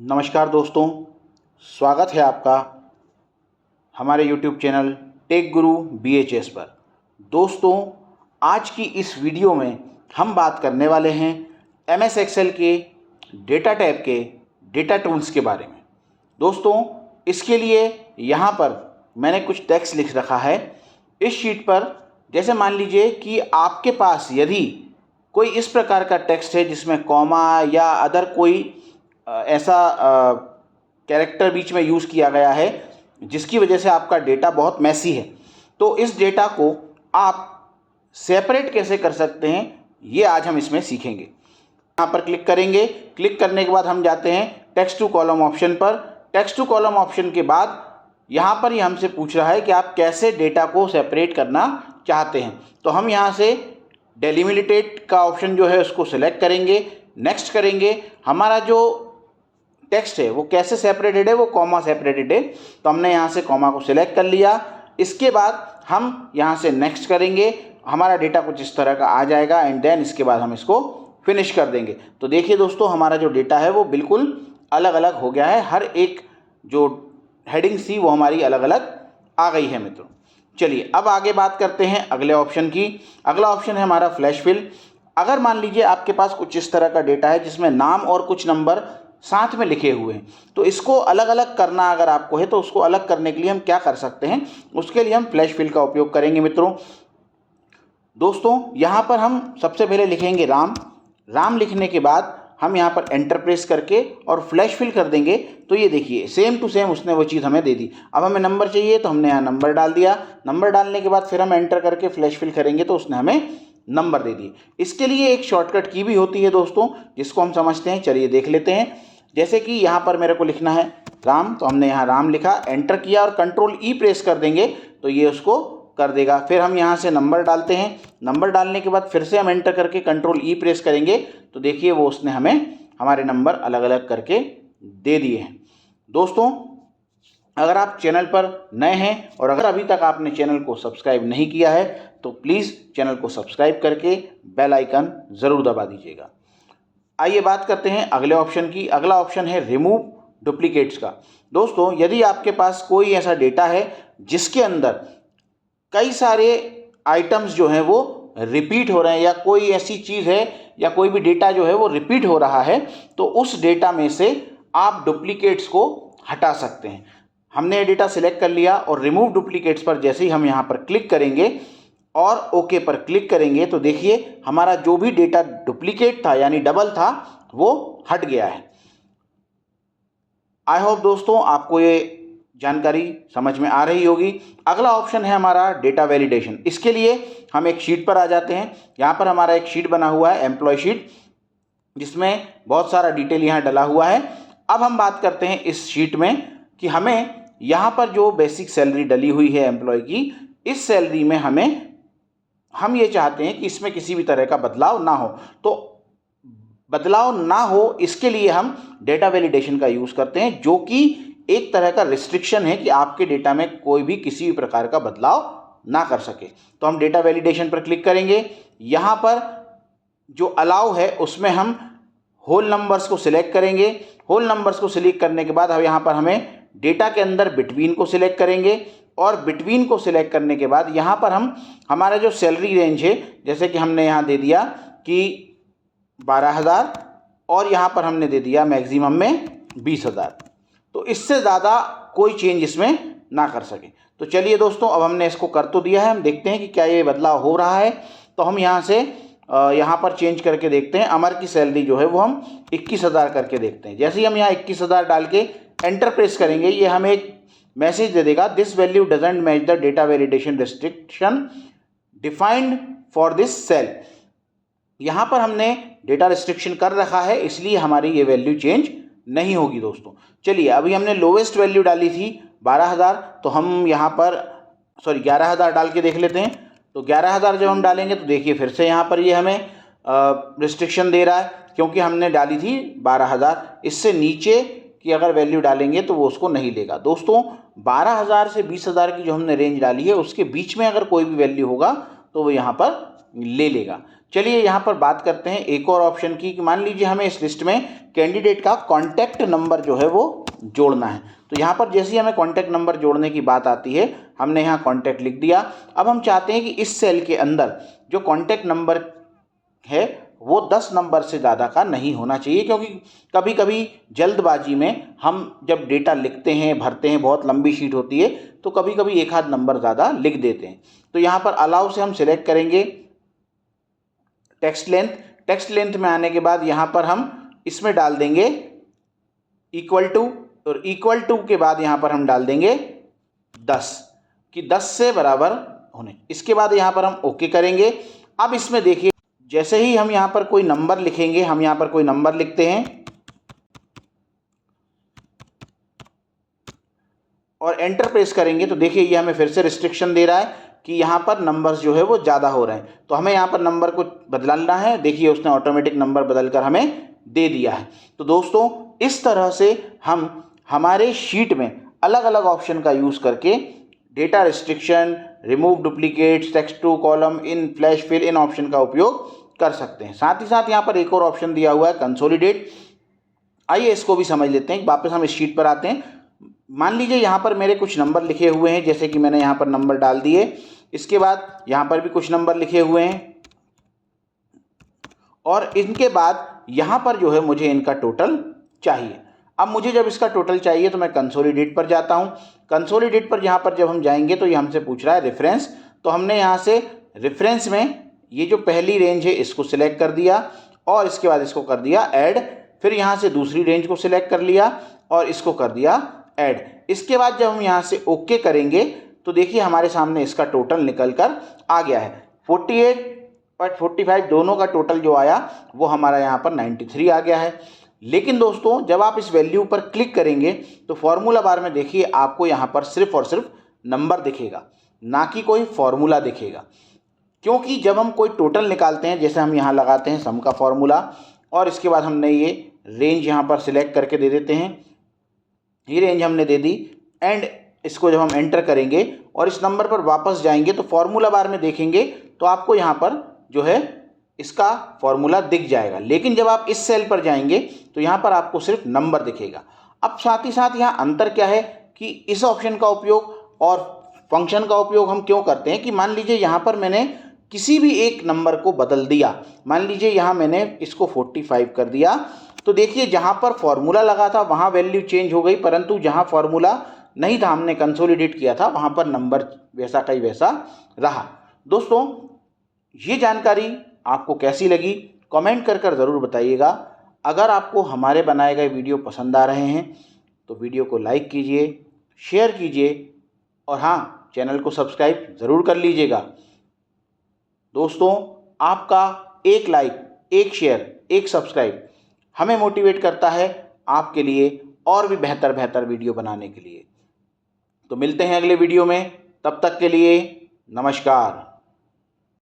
नमस्कार दोस्तों, स्वागत है आपका हमारे YouTube चैनल टेक गुरु BHS पर। दोस्तों, आज की इस वीडियो में हम बात करने वाले हैं MS एक्सेल के डेटा टैब के डेटा टूल्स के बारे में। दोस्तों, इसके लिए यहाँ पर मैंने कुछ टेक्स्ट लिख रखा है इस शीट पर। जैसे मान लीजिए कि आपके पास यदि कोई इस प्रकार का टेक्स्ट है जिसमें कॉमा या अदर कोई ऐसा कैरेक्टर बीच में यूज़ किया गया है जिसकी वजह से आपका डेटा बहुत मैसी है, तो इस डेटा को आप सेपरेट कैसे कर सकते हैं ये आज हम इसमें सीखेंगे। यहाँ पर क्लिक करेंगे। क्लिक करने के बाद हम जाते हैं टेक्स्ट टू कॉलम ऑप्शन पर। टेक्स्ट टू कॉलम ऑप्शन के बाद यहाँ पर ये हमसे पूछ रहा है कि आप कैसे डेटा को सेपरेट करना चाहते हैं। तो हम यहाँ से डेलिमिटेड का ऑप्शन जो है उसको सिलेक्ट करेंगे, नेक्स्ट करेंगे। हमारा जो टेक्स्ट है वो कैसे सेपरेटेड है, वो कॉमा सेपरेटेड है, तो हमने यहाँ से कॉमा को सिलेक्ट कर लिया। इसके बाद हम यहाँ से नेक्स्ट करेंगे। हमारा डेटा कुछ इस तरह का आ जाएगा एंड देन इसके बाद हम इसको फिनिश कर देंगे। तो देखिए दोस्तों, हमारा जो डेटा है वो बिल्कुल अलग अलग हो गया है। हर एक जो हेडिंग्स थी वो हमारी अलग अलग आ गई है मित्रों। चलिए अब आगे बात करते हैं अगले ऑप्शन की। अगला ऑप्शन है हमारा फ्लैश फिल। अगर मान लीजिए आपके पास कुछ इस तरह का डेटा है जिसमें नाम और कुछ नंबर साथ में लिखे हुए हैं, तो इसको अलग अलग करना अगर आपको है तो उसको अलग करने के लिए हम क्या कर सकते हैं, उसके लिए हम फ्लैश फिल का उपयोग करेंगे मित्रों। दोस्तों, यहाँ पर हम सबसे पहले लिखेंगे राम। राम लिखने के बाद हम यहाँ पर एंटर प्रेस करके और फ्लैश फिल कर देंगे। तो ये देखिए सेम टू सेम उसने वो चीज़ हमें दे दी। अब हमें नंबर चाहिए तो हमने यहाँ नंबर डाल दिया। नंबर डालने के बाद फिर हम एंटर करके फ्लैश फिल करेंगे तो उसने हमें नंबर दे दिए। इसके लिए एक शॉर्टकट की भी होती है दोस्तों, जिसको हम समझते हैं। चलिए देख लेते हैं। जैसे कि यहाँ पर मेरे को लिखना है राम, तो हमने यहाँ राम लिखा, एंटर किया और कंट्रोल ई प्रेस कर देंगे तो ये उसको कर देगा। फिर हम यहाँ से नंबर डालते हैं। नंबर डालने के बाद फिर से हम एंटर करके कंट्रोल ई प्रेस करेंगे तो देखिए वो उसने हमें हमारे नंबर अलग अलग करके दे दिए हैं। दोस्तों, अगर आप चैनल पर नए हैं और अगर अभी तक आपने चैनल को सब्सक्राइब नहीं किया है तो प्लीज़ चैनल को सब्सक्राइब करके बेल आइकन ज़रूर दबा दीजिएगा। आइए बात करते हैं अगले ऑप्शन की। अगला ऑप्शन है रिमूव डुप्लीकेट्स का। दोस्तों, यदि आपके पास कोई ऐसा डेटा है जिसके अंदर कई सारे आइटम्स जो हैं वो रिपीट हो रहे हैं या कोई ऐसी चीज़ है या कोई भी डेटा जो है वो रिपीट हो रहा है, तो उस डेटा में से आप डुप्लीकेट्स को हटा सकते हैं। हमने ये डेटा सिलेक्ट कर लिया और रिमूव डुप्लीकेट्स पर जैसे ही हम यहाँ पर क्लिक करेंगे और ओके पर क्लिक करेंगे तो देखिए हमारा जो भी डेटा डुप्लीकेट था यानी डबल था वो हट गया है। आई होप दोस्तों आपको ये जानकारी समझ में आ रही होगी। अगला ऑप्शन है हमारा डेटा वैलिडेशन। इसके लिए हम एक शीट पर आ जाते हैं। यहाँ पर हमारा एक शीट बना हुआ है एम्प्लॉय शीट, जिसमें बहुत सारा डिटेल यहाँ डला हुआ है। अब हम बात करते हैं इस शीट में कि हमें यहाँ पर जो बेसिक सैलरी डली हुई है एम्प्लॉय की, इस सैलरी में हम ये चाहते हैं कि इसमें किसी भी तरह का बदलाव ना हो। तो बदलाव ना हो इसके लिए हम डेटा वैलिडेशन का यूज़ करते हैं, जो कि एक तरह का रिस्ट्रिक्शन है कि आपके डेटा में कोई भी किसी भी प्रकार का बदलाव ना कर सके। तो हम डेटा वैलिडेशन पर क्लिक करेंगे। यहाँ पर जो अलाउ है उसमें हम होल नंबर्स को सिलेक्ट करेंगे। होल नंबर्स को सिलेक्ट करने के बाद अब यहाँ पर हमें डेटा के अंदर बिटवीन को सिलेक्ट करेंगे और बिटवीन को सिलेक्ट करने के बाद यहाँ पर हम हमारा जो सैलरी रेंज है, जैसे कि हमने यहाँ दे दिया कि 12,000 और यहाँ पर हमने दे दिया मैक्सिमम में 20,000, तो इससे ज़्यादा कोई चेंज इसमें ना कर सके। तो चलिए दोस्तों, अब हमने इसको कर तो दिया है, हम देखते हैं कि क्या ये बदलाव हो रहा है। तो हम यहाँ से यहाँ पर चेंज करके देखते हैं। अमर की सैलरी जो है वो हम 21,000 करके देखते हैं। जैसे ही हम यहाँ 21,000 डाल के एंटर प्रेस करेंगे, ये हमें एक मैसेज दे देगा, this value doesn't match the data validation restriction defined for this cell. यहाँ पर हमने डेटा रिस्ट्रिक्शन कर रखा है, इसलिए हमारी ये वैल्यू चेंज नहीं होगी दोस्तों। चलिए, अभी हमने लोवेस्ट वैल्यू डाली थी 12,000, तो हम यहाँ पर 11,000 डाल के देख लेते हैं। तो 11,000 जब हम डालेंगे तो देखिए फिर से यहाँ पर ये हमें रिस्ट्रिक्शन दे रहा है, क्योंकि हमने डाली थी 12,000। इससे नीचे की अगर वैल्यू डालेंगे तो वो उसको नहीं लेगा। दोस्तों, 12,000 से 20,000 की जो हमने रेंज डाली है उसके बीच में अगर कोई भी वैल्यू होगा तो वो यहाँ पर ले लेगा। चलिए यहाँ पर बात करते हैं एक और ऑप्शन की कि मान लीजिए हमें इस लिस्ट में कैंडिडेट का कॉन्टैक्ट नंबर जो है वो जोड़ना है। तो यहाँ पर जैसे ही हमें कॉन्टैक्ट नंबर जोड़ने की बात आती है, हमने यहाँ कॉन्टैक्ट लिख दिया। अब हम चाहते हैं कि इस सेल के अंदर जो कॉन्टैक्ट नंबर है वो 10 नंबर से ज़्यादा का नहीं होना चाहिए, क्योंकि कभी कभी जल्दबाजी में हम जब डेटा लिखते हैं, भरते हैं, बहुत लंबी शीट होती है, तो कभी कभी एक आध नंबर ज़्यादा लिख देते हैं। तो यहाँ पर अलाउ से हम सिलेक्ट करेंगे टेक्स्ट लेंथ। टेक्स्ट लेंथ में आने के बाद यहाँ पर हम इसमें डाल देंगे इक्वल टू, और इक्वल टू के बाद यहाँ पर हम डाल देंगे 10 कि 10 से बराबर होने। इसके बाद यहाँ पर हम ओके करेंगे। अब इसमें देखिए जैसे ही हम यहाँ पर कोई नंबर लिखेंगे, हम यहाँ पर कोई नंबर लिखते हैं और एंटर प्रेस करेंगे, तो देखिए ये हमें फिर से रिस्ट्रिक्शन दे रहा है कि यहाँ पर नंबर्स जो है वो ज़्यादा हो रहे हैं। तो हमें यहाँ पर नंबर को बदलना है। देखिए उसने ऑटोमेटिक नंबर बदल कर हमें दे दिया है। तो दोस्तों इस तरह से हम हमारे शीट में अलग अलग ऑप्शन का यूज़ करके data restriction, remove duplicates, text to column, इन फ्लैश फिल, इन ऑप्शन का उपयोग कर सकते हैं। साथ ही साथ यहाँ पर एक और ऑप्शन दिया हुआ है कंसोलिडेट। आइए इसको भी समझ लेते हैं। वापस हम इस शीट पर आते हैं। मान लीजिए यहाँ पर मेरे कुछ नंबर लिखे हुए हैं, जैसे कि मैंने यहाँ पर नंबर डाल दिए। इसके बाद यहाँ पर भी कुछ नंबर लिखे हुए हैं और इनके बाद यहाँ पर जो है मुझे इनका टोटल चाहिए। अब मुझे जब इसका टोटल चाहिए तो मैं कंसोलिडेट पर जाता हूँ। कंसोलिडेट पर यहाँ पर जब हम जाएंगे तो ये हमसे पूछ रहा है रेफरेंस। तो हमने यहाँ से रेफरेंस में ये जो पहली रेंज है इसको सिलेक्ट कर दिया और इसके बाद इसको कर दिया ऐड। फिर यहाँ से दूसरी रेंज को सिलेक्ट कर लिया और इसको कर दिया ऐड। इसके बाद जब हम यहाँ से ओके करेंगे तो देखिए हमारे सामने इसका टोटल निकल कर आ गया है। 48 और 45 दोनों का टोटल जो आया वो हमारा यहाँ पर 93 आ गया है। लेकिन दोस्तों जब आप इस वैल्यू पर क्लिक करेंगे तो फॉर्मूला बार में देखिए आपको यहाँ पर सिर्फ और सिर्फ नंबर दिखेगा, ना कि कोई फॉर्मूला दिखेगा। क्योंकि जब हम कोई टोटल निकालते हैं, जैसे हम यहाँ लगाते हैं सम का फॉर्मूला और इसके बाद हमने ये रेंज यहाँ पर सिलेक्ट करके दे देते हैं, ये रेंज हमने दे दी। एंड इसको जब हम एंटर करेंगे और इस नंबर पर वापस जाएंगे तो फॉर्मूला बार में देखेंगे तो आपको यहाँ पर जो है इसका फॉर्मूला दिख जाएगा। लेकिन जब आप इस सेल पर जाएंगे तो यहाँ पर आपको सिर्फ नंबर दिखेगा। अब साथ ही साथ यहाँ अंतर क्या है कि इस ऑप्शन का उपयोग और फंक्शन का उपयोग हम क्यों करते हैं कि मान लीजिए यहाँ पर मैंने किसी भी एक नंबर को बदल दिया। मान लीजिए यहाँ मैंने इसको 45 कर दिया, तो देखिए जहाँ पर फॉर्मूला लगा था वहाँ वैल्यू चेंज हो गई, परंतु जहाँ फॉर्मूला नहीं था, हमने कंसोलिडेट किया था, वहाँ पर नंबर वैसा का ही वैसा रहा। दोस्तों ये जानकारी आपको कैसी लगी कमेंट कर कर ज़रूर बताइएगा। अगर आपको हमारे बनाए गए वीडियो पसंद आ रहे हैं तो वीडियो को लाइक कीजिए, शेयर कीजिए और हाँ, चैनल को सब्सक्राइब ज़रूर कर लीजिएगा। दोस्तों आपका एक लाइक, एक शेयर, एक सब्सक्राइब हमें मोटिवेट करता है आपके लिए और भी बेहतर वीडियो बनाने के लिए। तो मिलते हैं अगले वीडियो में, तब तक के लिए नमस्कार।